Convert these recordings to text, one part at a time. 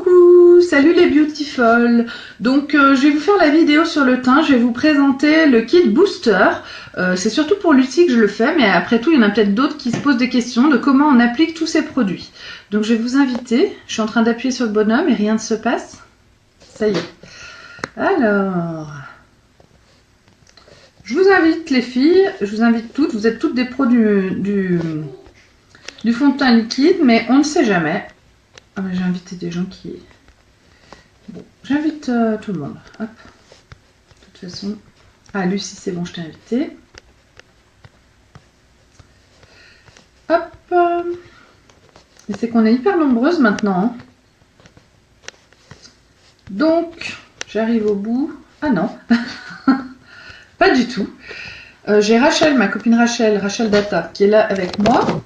Coucou, salut les beautiful. Donc je vais vous faire la vidéo sur le teint, je vais vous présenter le kit booster. C'est surtout pour Lucie que je le fais, mais après tout il y en a peut-être d'autres qui se posent des questions de comment on applique tous ces produits. Donc je vais vous inviter, je suis en train d'appuyer sur le bonhomme et rien ne se passe. Ça y est. Alors, je vous invite les filles, je vous invite toutes, vous êtes toutes des pros du fond de teint liquide, mais on ne sait jamais. Ah, j'ai invité des gens qui... Bon, j'invite tout le monde. Hop. De toute façon... Ah, Lucie, c'est bon, je t'ai invité. Hop. Et c'est qu'on est hyper nombreuses maintenant. Hein. Donc, j'arrive au bout. Ah non. Pas du tout. J'ai Rachel, ma copine Rachel Data, qui est là avec moi.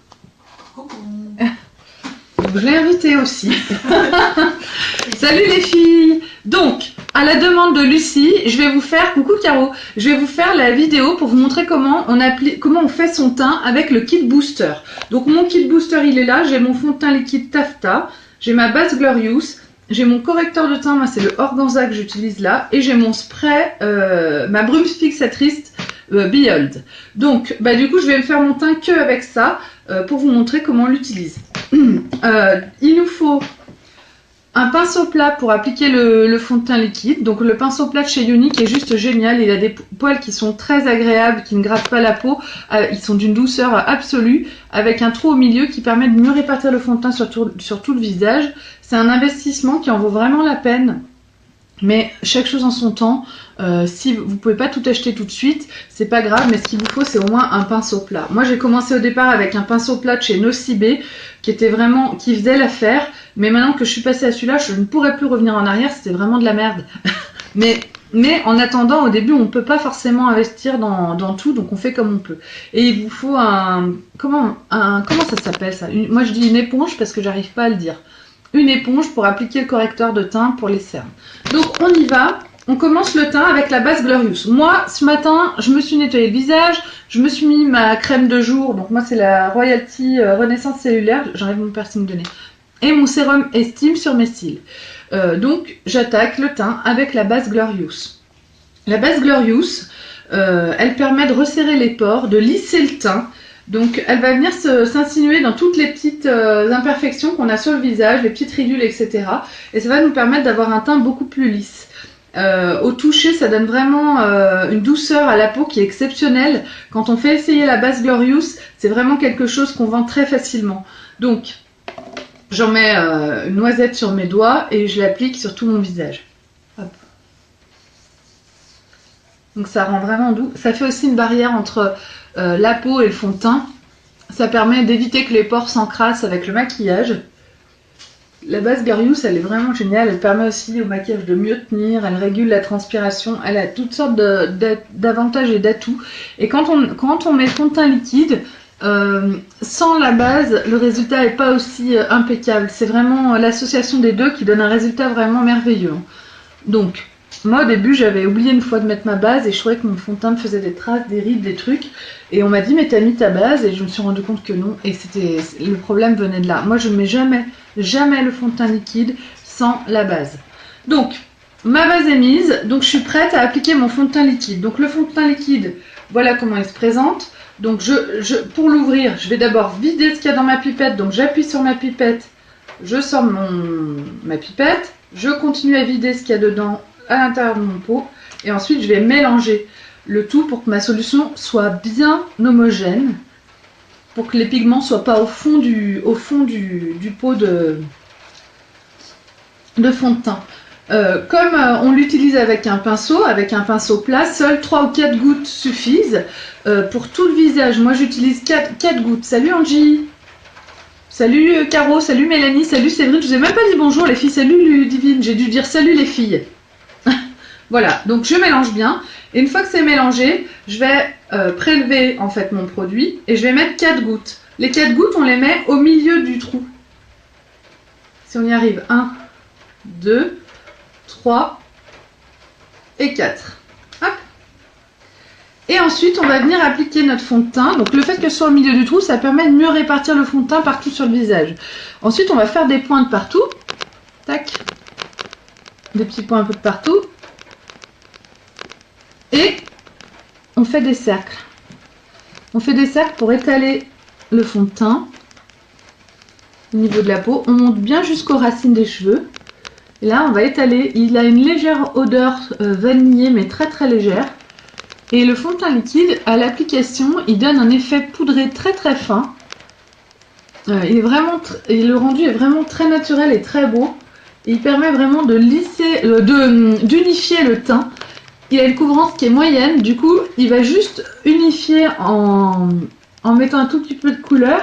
Je l'ai invitée aussi. Salut les filles. Donc, à la demande de Lucie, je vais vous faire, coucou Caro, je vais vous faire la vidéo pour vous montrer comment on fait son teint avec le kit booster. Donc mon kit booster il est là, j'ai mon fond de teint liquide Taffeta, j'ai ma base Glorious, j'ai mon correcteur de teint, moi c'est le Organza que j'utilise là, et j'ai mon spray, ma brume fixatrice Behold. Donc, du coup je vais me faire mon teint que avec ça, pour vous montrer comment on l'utilise. Il nous faut un pinceau plat pour appliquer le fond de teint liquide. Donc le pinceau plat de chez Unique est juste génial. Il a des poils qui sont très agréables, qui ne grattent pas la peau. Ils sont d'une douceur absolue, avec un trou au milieu qui permet de mieux répartir le fond de teint sur tout le visage. C'est un investissement qui en vaut vraiment la peine. Mais chaque chose en son temps, si vous pouvez pas tout acheter tout de suite, c'est pas grave, mais ce qu'il vous faut c'est au moins un pinceau plat. Moi j'ai commencé au départ avec un pinceau plat de chez Nocibé qui faisait l'affaire, mais maintenant que je suis passée à celui-là, je ne pourrais plus revenir en arrière, c'était vraiment de la merde. mais en attendant, au début on peut pas forcément investir dans tout, donc on fait comme on peut. Et il vous faut comment ça s'appelle ça? Moi je dis une éponge parce que j'arrive pas à le dire. Une éponge pour appliquer le correcteur de teint pour les cernes. Donc on y va, on commence le teint avec la base Glorious. Moi ce matin je me suis nettoyé le visage, je me suis mis ma crème de jour, donc moi c'est la Royalty Renaissance Cellulaire, j'enlève mon piercing de nez, et mon sérum Estime sur mes cils. Donc j'attaque le teint avec la base Glorious. La base Glorious, elle permet de resserrer les pores, de lisser le teint. Donc elle va venir s'insinuer dans toutes les petites imperfections qu'on a sur le visage, les petites ridules, etc. Et ça va nous permettre d'avoir un teint beaucoup plus lisse. Au toucher, ça donne vraiment une douceur à la peau qui est exceptionnelle. Quand on fait essayer la base Glorious, c'est vraiment quelque chose qu'on vend très facilement. Donc j'en mets une noisette sur mes doigts et je l'applique sur tout mon visage. Hop. Donc ça rend vraiment doux. Ça fait aussi une barrière entre la peau et le fond de teint. Ça permet d'éviter que les pores s'encrassent avec le maquillage. La base Glorious, elle est vraiment géniale. Elle permet aussi au maquillage de mieux tenir. Elle régule la transpiration. Elle a toutes sortes d'avantages et d'atouts. Et quand on met le fond de teint liquide, sans la base, le résultat n'est pas aussi impeccable. C'est vraiment l'association des deux qui donne un résultat vraiment merveilleux. Donc, moi au début j'avais oublié une fois de mettre ma base et je trouvais que mon fond de teint me faisait des traces, des rides, des trucs. Et on m'a dit mais t'as mis ta base et je me suis rendu compte que non. Et le problème venait de là. Moi je ne mets jamais le fond de teint liquide sans la base. Donc ma base est mise, donc je suis prête à appliquer mon fond de teint liquide. Donc le fond de teint liquide, voilà comment il se présente. Donc pour l'ouvrir, je vais d'abord vider ce qu'il y a dans ma pipette. Donc j'appuie sur ma pipette, je sors ma pipette, je continue à vider ce qu'il y a dedans à l'intérieur de mon pot et ensuite je vais mélanger le tout pour que ma solution soit bien homogène, pour que les pigments soient pas au fond du pot de fond de teint. Comme on l'utilise avec un pinceau plat, seules 3 ou 4 gouttes suffisent pour tout le visage. Moi j'utilise 4 gouttes. Salut Angie, salut Caro, salut Mélanie, salut Séverine. Je vous ai même pas dit bonjour les filles, salut Ludivine, j'ai dû dire salut les filles. Voilà, donc je mélange bien. Et une fois que c'est mélangé, je vais prélever en fait mon produit et je vais mettre 4 gouttes. Les 4 gouttes, on les met au milieu du trou. Si on y arrive, 1, 2, 3 et 4. Hop. Et ensuite, on va venir appliquer notre fond de teint. Donc le fait que ce soit au milieu du trou, ça permet de mieux répartir le fond de teint partout sur le visage. Ensuite, on va faire des pointes partout. Tac. des petits points un peu de partout. Et on fait des cercles. On fait des cercles pour étaler le fond de teint au niveau de la peau. On monte bien jusqu'aux racines des cheveux. Et là, on va étaler. Il a une légère odeur vanillée, mais très très légère. Et le fond de teint liquide, à l'application, il donne un effet poudré très très fin. Et le rendu est vraiment très naturel et très beau. Et il permet vraiment de lisser, d'unifier le teint. Il a une couvrance qui est moyenne, du coup, il va juste unifier en mettant un tout petit peu de couleur,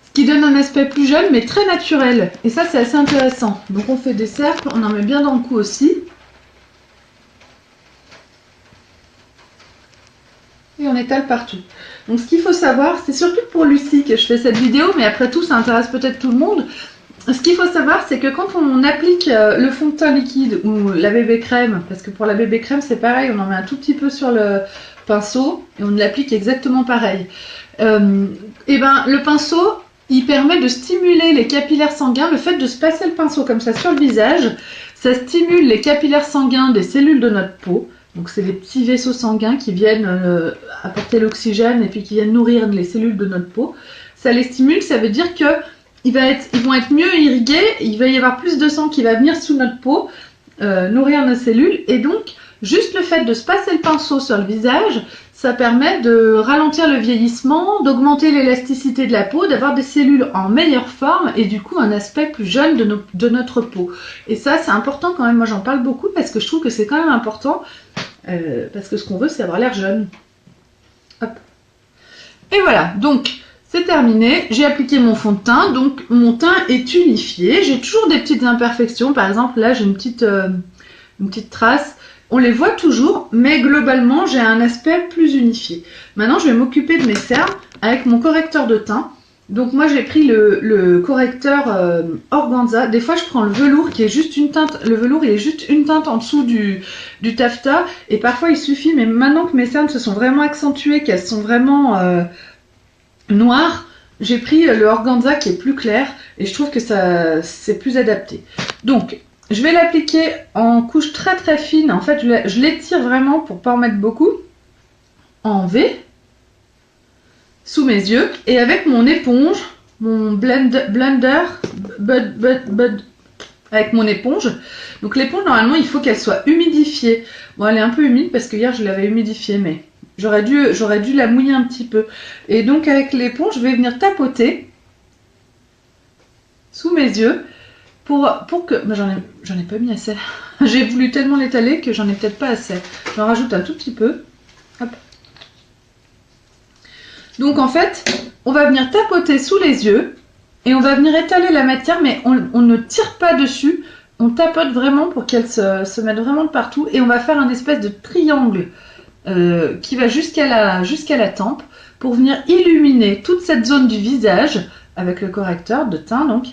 ce qui donne un aspect plus jeune, mais très naturel. Et ça, c'est assez intéressant. Donc, on fait des cercles, on en met bien dans le cou aussi. Et on étale partout. Donc, ce qu'il faut savoir, c'est surtout pour Lucie que je fais cette vidéo, mais après tout, ça intéresse peut-être tout le monde. Ce qu'il faut savoir, c'est que quand on applique le fond de teint liquide ou la bébé crème, parce que pour la bébé crème, c'est pareil, on en met un tout petit peu sur le pinceau et on l'applique exactement pareil. Et ben, le pinceau, il permet de stimuler les capillaires sanguins. Le fait de se passer le pinceau comme ça sur le visage, ça stimule les capillaires sanguins des cellules de notre peau. Donc, c'est les petits vaisseaux sanguins qui viennent apporter l'oxygène et puis qui viennent nourrir les cellules de notre peau. Ça les stimule, ça veut dire que ils vont être mieux irrigués, il va y avoir plus de sang qui va venir sous notre peau, nourrir nos cellules. Et donc, juste le fait de se passer le pinceau sur le visage, ça permet de ralentir le vieillissement, d'augmenter l'élasticité de la peau, d'avoir des cellules en meilleure forme et du coup un aspect plus jeune de notre peau. Et ça, c'est important quand même. Moi, j'en parle beaucoup parce que je trouve que c'est quand même important. Parce que ce qu'on veut, c'est avoir l'air jeune. Hop. Et voilà, donc c'est terminé, j'ai appliqué mon fond de teint, donc mon teint est unifié. J'ai toujours des petites imperfections, par exemple là j'ai une petite trace, on les voit toujours, mais globalement j'ai un aspect plus unifié. Maintenant je vais m'occuper de mes cernes avec mon correcteur de teint. Donc moi j'ai pris le correcteur organza. Des fois je prends le velours qui est juste une teinte, le velours il est juste une teinte en dessous du taffetas, et parfois il suffit, mais maintenant que mes cernes se sont vraiment accentuées, qu'elles sont vraiment noir, j'ai pris le organza qui est plus clair et je trouve que ça c'est plus adapté. Donc je vais l'appliquer en couche très très fine. En fait je l'étire vraiment pour pas en mettre beaucoup, en V sous mes yeux, et avec mon éponge, mon blender avec mon éponge. Donc l'éponge normalement il faut qu'elle soit humidifiée. Bon, elle est un peu humide parce que hier je l'avais humidifiée, mais j'aurais dû la mouiller un petit peu. Et donc avec l'éponge, je vais venir tapoter sous mes yeux pour que... Ben, j'en ai pas mis assez. J'ai voulu tellement l'étaler que j'en ai peut-être pas assez. J'en rajoute un tout petit peu. Hop. Donc en fait, on va venir tapoter sous les yeux et on va venir étaler la matière, mais on ne tire pas dessus. On tapote vraiment pour qu'elle se mette vraiment de partout et on va faire un espèce de triangle qui va jusqu'à la tempe pour venir illuminer toute cette zone du visage avec le correcteur de teint, donc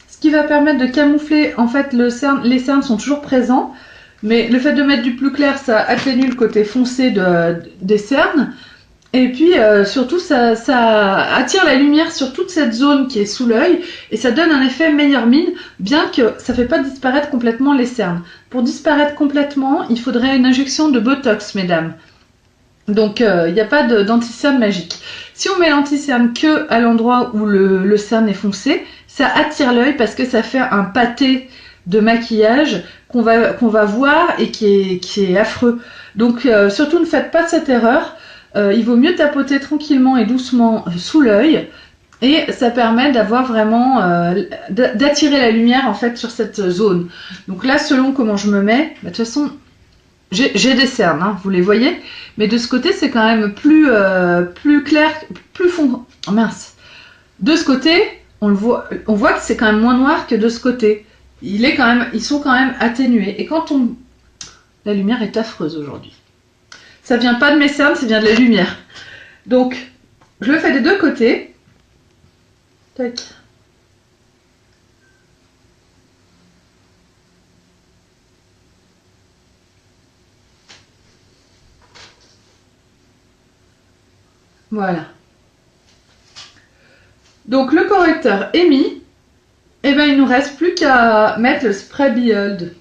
ce qui va permettre de camoufler. En fait les cernes sont toujours présents, mais le fait de mettre du plus clair, ça atténue le côté foncé des cernes, et puis surtout ça attire la lumière sur toute cette zone qui est sous l'œil et ça donne un effet meilleure mine, bien que ça fait pas disparaître complètement les cernes. Pour disparaître complètement, il faudrait une injection de Botox, mesdames. Donc il n'y a pas d'anti-cerne magique. Si on met l'anti-cerne que à l'endroit où le cerne est foncé, ça attire l'œil parce que ça fait un pâté de maquillage qu'on va voir et qui est affreux. Donc surtout ne faites pas cette erreur. Il vaut mieux tapoter tranquillement et doucement sous l'œil, et ça permet d'avoir vraiment d'attirer la lumière en fait sur cette zone. Donc là, selon comment je me mets, de toute façon j'ai des cernes, hein, vous les voyez, mais de ce côté c'est quand même plus clair, plus fond. Oh mince. De ce côté, on voit que c'est quand même moins noir que de ce côté. Ils sont quand même atténués. Et quand la lumière est affreuse aujourd'hui. Ça vient pas de mes cernes, ça vient de la lumière. Donc, je le fais des deux côtés. Tac. Voilà. Donc, le correcteur est mis. Et ben il nous reste plus qu'à mettre le spray Behold.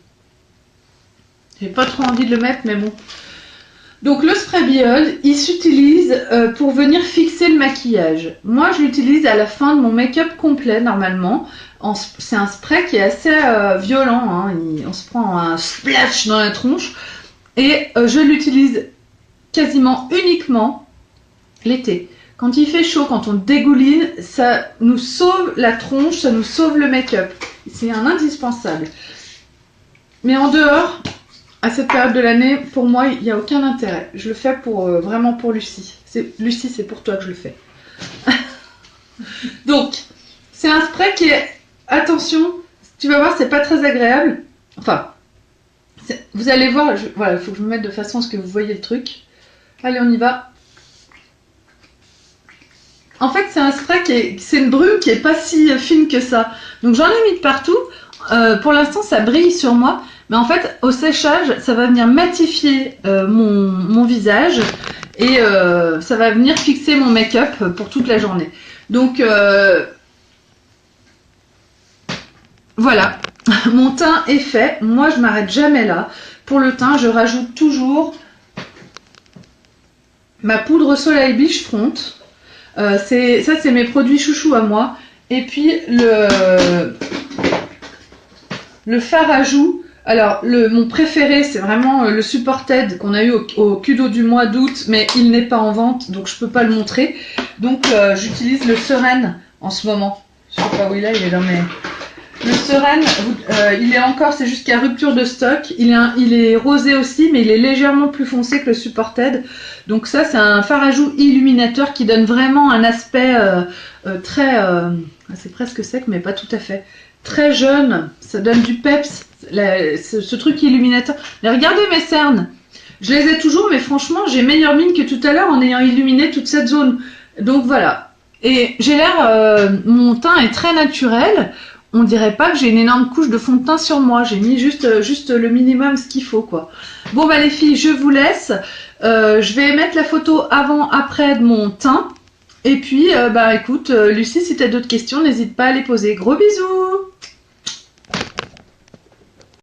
J'ai pas trop envie de le mettre, mais bon. Donc le spray Behold, il s'utilise pour venir fixer le maquillage. Moi, je l'utilise à la fin de mon make-up complet normalement. C'est un spray qui est assez violent. Hein. On se prend un splash dans la tronche. Et je l'utilise quasiment uniquement l'été. Quand il fait chaud, quand on dégouline, ça nous sauve la tronche, ça nous sauve le make-up. C'est un indispensable. Mais en dehors, à cette période de l'année, pour moi, il n'y a aucun intérêt. Je le fais vraiment pour Lucie. Lucie, c'est pour toi que je le fais. Donc, c'est un spray qui est... Attention, tu vas voir, c'est pas très agréable. Enfin, vous allez voir, voilà, il faut que je me mette de façon à ce que vous voyez le truc. Allez, on y va. En fait, c'est un spray c'est une brume qui est pas si fine que ça. Donc j'en ai mis de partout. Pour l'instant, ça brille sur moi. Mais en fait, au séchage, ça va venir matifier mon visage. Et ça va venir fixer mon make-up pour toute la journée. Donc, voilà. Mon teint est fait. Moi, je m'arrête jamais là. Pour le teint, je rajoute toujours ma poudre Soleil Beach Front. Ça, c'est mes produits chouchous à moi. Et puis, le fard à joues. Alors, mon préféré, c'est vraiment le Supported qu'on a eu au Kudo du mois d'août, mais il n'est pas en vente, donc je peux pas le montrer. Donc, j'utilise le Sereine en ce moment. Je sais pas où il est dans mes... Le Sereine, il est encore, c'est jusqu'à rupture de stock. Il est rosé aussi, mais il est légèrement plus foncé que le Supported. Donc ça, c'est un fard à joues illuminateur qui donne vraiment un aspect très... c'est presque sec, mais pas tout à fait. Très jeune, ça donne du peps. Ce truc illuminateur. Mais regardez mes cernes. Je les ai toujours, mais franchement, j'ai meilleure mine que tout à l'heure en ayant illuminé toute cette zone. Donc voilà. Et j'ai l'air... mon teint est très naturel. On dirait pas que j'ai une énorme couche de fond de teint sur moi. J'ai mis juste le minimum, ce qu'il faut, quoi. Bon, bah les filles, je vous laisse. Je vais mettre la photo avant-après de mon teint. Et puis, bah écoute, Lucie, si tu as d'autres questions, n'hésite pas à les poser. Gros bisous!